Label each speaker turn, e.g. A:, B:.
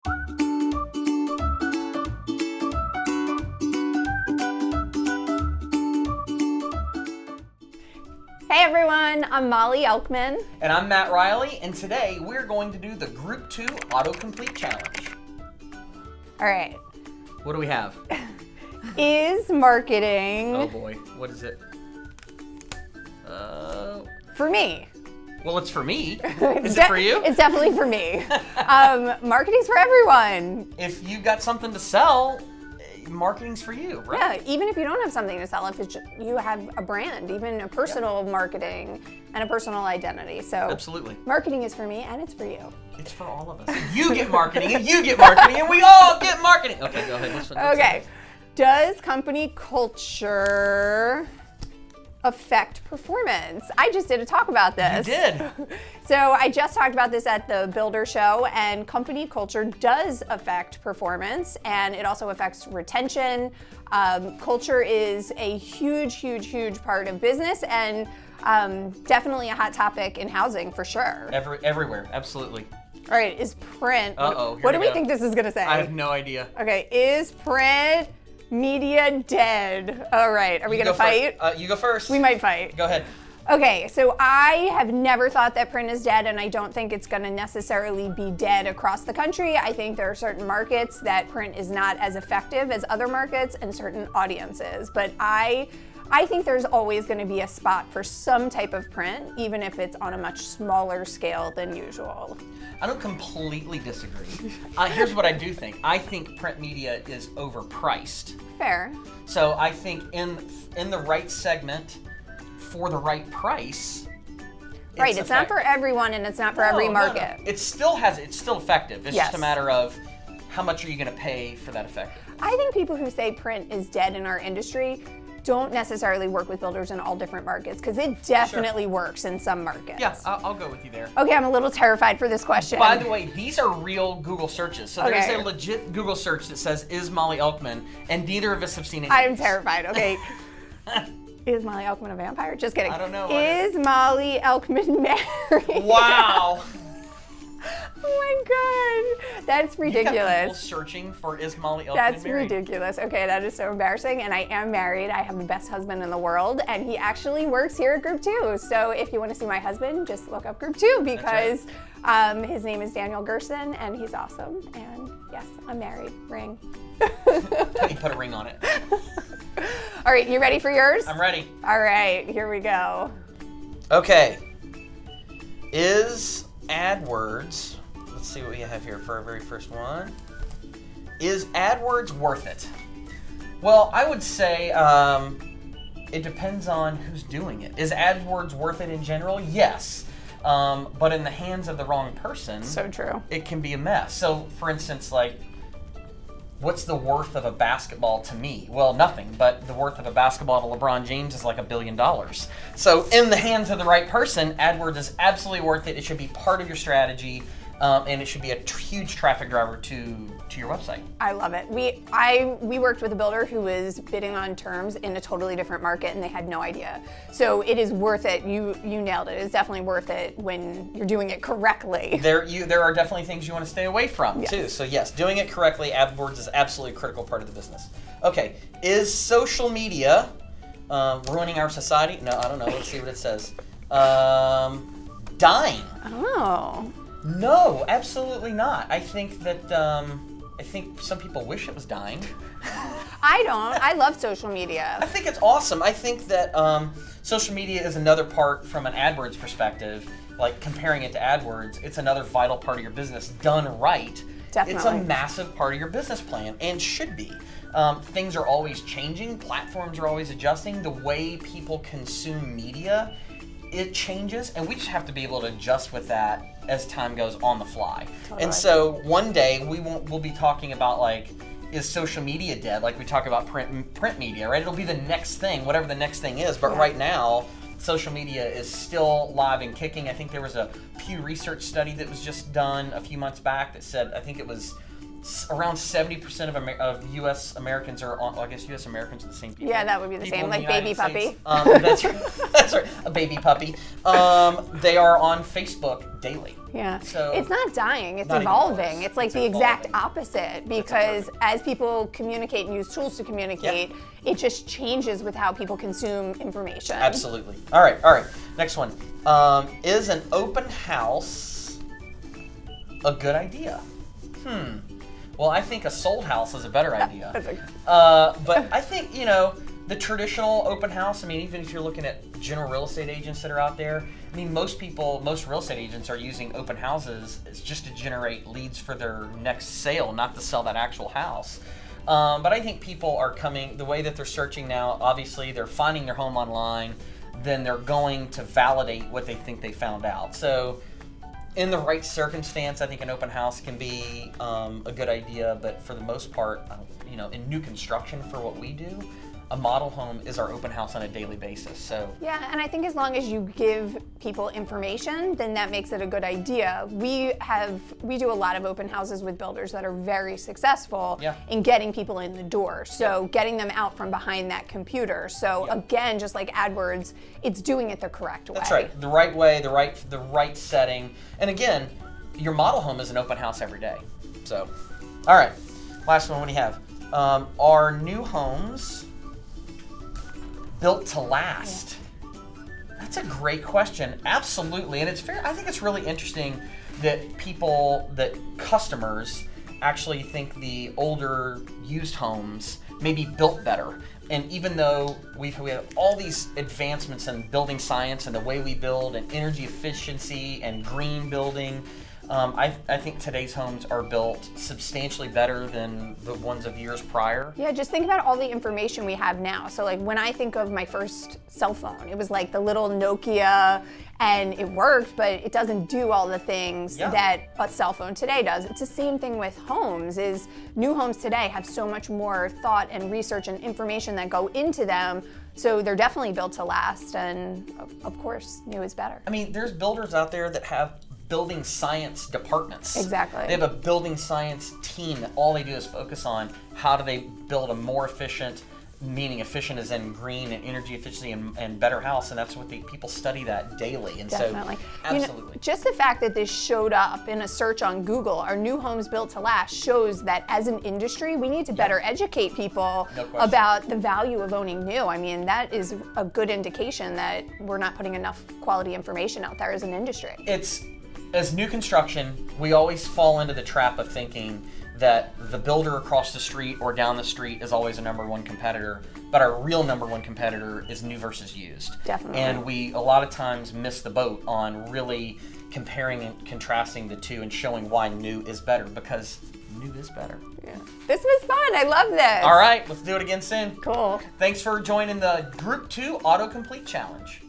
A: Hey everyone, I'm Mollie Elkman.
B: And I'm Matt Riley, and today we're going to do the Group Two Autocomplete Challenge.
A: All right.
B: What do we have?
A: Is marketing
B: Oh boy, what is it?
A: for me?
B: Well, it's for me. Is it for you?
A: It's definitely for me. Marketing's for everyone.
B: If you got something to sell, marketing's for you, right?
A: Yeah, even if you don't have something to sell, if it's you have a brand, even a personal marketing and a personal identity. So
B: Absolutely.
A: marketing is for me and it's for you.
B: It's for all of us. You get marketing, and you get marketing, and we all get marketing. Okay, go ahead. What's
A: Okay. Does company culture affect performance? I just did a talk about this.
B: You did.
A: So I just talked about this at the Builder Show, and company culture does affect performance, and it also affects retention. Culture is a huge, huge, huge part of business, and definitely a hot topic in housing for sure.
B: Everywhere, absolutely.
A: All right, is print?
B: Uh-oh,
A: What do we
B: go.
A: think this is gonna say?
B: I have no idea.
A: Okay, is print media dead? All right, are we gonna fight?
B: You go first.
A: We might fight.
B: Go ahead.
A: Okay, so I have never thought that print is dead, and I don't think it's gonna necessarily be dead across the country. I think there are certain markets that print is not as effective as other markets and certain audiences, but I think there's always gonna be a spot for some type of print, even if it's on a much smaller scale than usual.
B: I don't completely disagree. Here's what I do think. I think print media is overpriced.
A: Fair.
B: So I think in the right segment, for the right price.
A: Right, it's not for everyone and it's not for every market.
B: No. It's still effective. It's
A: Yes.
B: just a matter of how much are you going to pay for that effect.
A: I think people who say print is dead in our industry don't necessarily work with builders in all different markets, because it definitely works in some markets.
B: Yeah, I'll go with you there.
A: Okay, I'm a little terrified for this question.
B: By the way, these are real Google searches. So there's
A: Okay.
B: a legit Google search that says, is Mollie Elkman? And neither of us have seen it.
A: I am terrified. Okay. Is Mollie Elkman a vampire? Just kidding.
B: I don't know.
A: Is Mollie Elkman married?
B: Wow.
A: Oh my God. That's
B: You got people
A: ridiculous.
B: searching for is Mollie Elkman
A: That's
B: married?
A: ridiculous. Okay, that is so embarrassing. And I am married. I have the best husband in the world, and he actually works here at Group Two. So if you want to see my husband, just look up Group Two, because his name is Daniel Gerson, and he's awesome. And yes, I'm married. Ring.
B: You put a ring on it.
A: All right, you ready for yours?
B: I'm ready.
A: All right, here we go.
B: Okay. Is AdWords, let's see what we have here for our very first one. Is AdWords worth it? Well, I would say it depends on who's doing it. Is AdWords worth it in general? Yes. But in the hands of the wrong person,
A: So true.
B: it can be a mess. So, for instance, like, what's the worth of a basketball to me? Well, nothing, but the worth of a basketball to LeBron James is like $1 billion. So in the hands of the right person, AdWords is absolutely worth it. It should be part of your strategy, and it should be a huge traffic driver to your website.
A: I love it. We worked with a builder who was bidding on terms in a totally different market, and they had no idea. So it is worth it. You nailed it. It's definitely worth it when you're doing it correctly.
B: There are definitely things you want to stay away from
A: Yes.
B: too. So yes, doing it correctly, AdWords is absolutely a critical part of the business. Okay, is social media ruining our society? No, I don't know. Let's see what it says. Dying.
A: Oh.
B: No, absolutely not. I think that I think some people wish it was dying.
A: I don't. I love social media.
B: I think it's awesome. I think that social media is another part from an AdWords perspective. Like comparing it to AdWords, it's another vital part of your business done right.
A: Definitely.
B: It's a massive part of your business plan and should be. Things are always changing. Platforms are always adjusting. The way people consume media, it changes, and we just have to be able to adjust with that as time goes on the fly.
A: Totally.
B: And so one day we'll be talking about, like, is social media dead? Like we talk about print media, right? It'll be the next thing, whatever the next thing is. But right now, social media is still live and kicking. I think there was a Pew Research study that was just done a few months back that said, I think it was around 70% of U.S. Americans are on. Well, I guess U.S. Americans are the same people.
A: Yeah, that would be the
B: People
A: same,
B: in the
A: like baby
B: United
A: puppy.
B: States. That's right, a baby puppy. They are on Facebook daily.
A: Yeah,
B: So
A: it's not dying, it's
B: not even
A: evolving.
B: close.
A: It's like
B: It's
A: the exact
B: evolving.
A: opposite, because as people communicate and use tools to communicate, it just changes with how people consume information.
B: Absolutely. All right. Next one. Is an open house a good idea? Well, I think a sold house is a better idea. But I think, the traditional open house, I mean, even if you're looking at general real estate agents that are out there, I mean, most real estate agents are using open houses just to generate leads for their next sale, not to sell that actual house. But I think people are coming, the way that they're searching now, obviously they're finding their home online, then they're going to validate what they think they found out. So in the right circumstance, I think an open house can be a good idea, but for the most part, in new construction for what we do, a model home is our open house on a daily basis. So
A: yeah, and I think as long as you give people information, then that makes it a good idea. We do a lot of open houses with builders that are very successful in getting people in the door. So getting them out from behind that computer. So again, just like Adwords, it's doing it the correct way.
B: That's right. The right way, the right setting. And again, your model home is an open house every day. So, all right. Last one, what do you have? Are new homes built to last? That's a great question. Absolutely. And it's fair. I think it's really interesting that customers actually think the older used homes may be built better. And even though we have all these advancements in building science and the way we build and energy efficiency and green building, I think today's homes are built substantially better than the ones of years prior.
A: Yeah, just think about all the information we have now. So like when I think of my first cell phone, it was like the little Nokia, and it worked, but it doesn't do all the things that a cell phone today does. It's the same thing with homes, is new homes today have so much more thought and research and information that go into them. So they're definitely built to last, and of course, new is better.
B: I mean, there's builders out there that have building science departments.
A: Exactly.
B: They have a building science team that all they do is focus on how do they build a more efficient, meaning efficient as in green and energy efficiency and better house, and that's what people study that daily. And
A: definitely.
B: So, absolutely.
A: Just the fact that this showed up in a search on Google, our new homes built to last, shows that as an industry, we need to better educate people about the value of owning new. I mean, that is a good indication that we're not putting enough quality information out there as an industry.
B: As new construction, we always fall into the trap of thinking that the builder across the street or down the street is always a number one competitor, but our real number one competitor is new versus used.
A: Definitely.
B: And we a lot of times miss the boat on really comparing and contrasting the two and showing why new is better, because new is better.
A: Yeah. This was fun. I love this.
B: All right, let's do it again soon.
A: Cool.
B: Thanks for joining the Group 2 Autocomplete Challenge.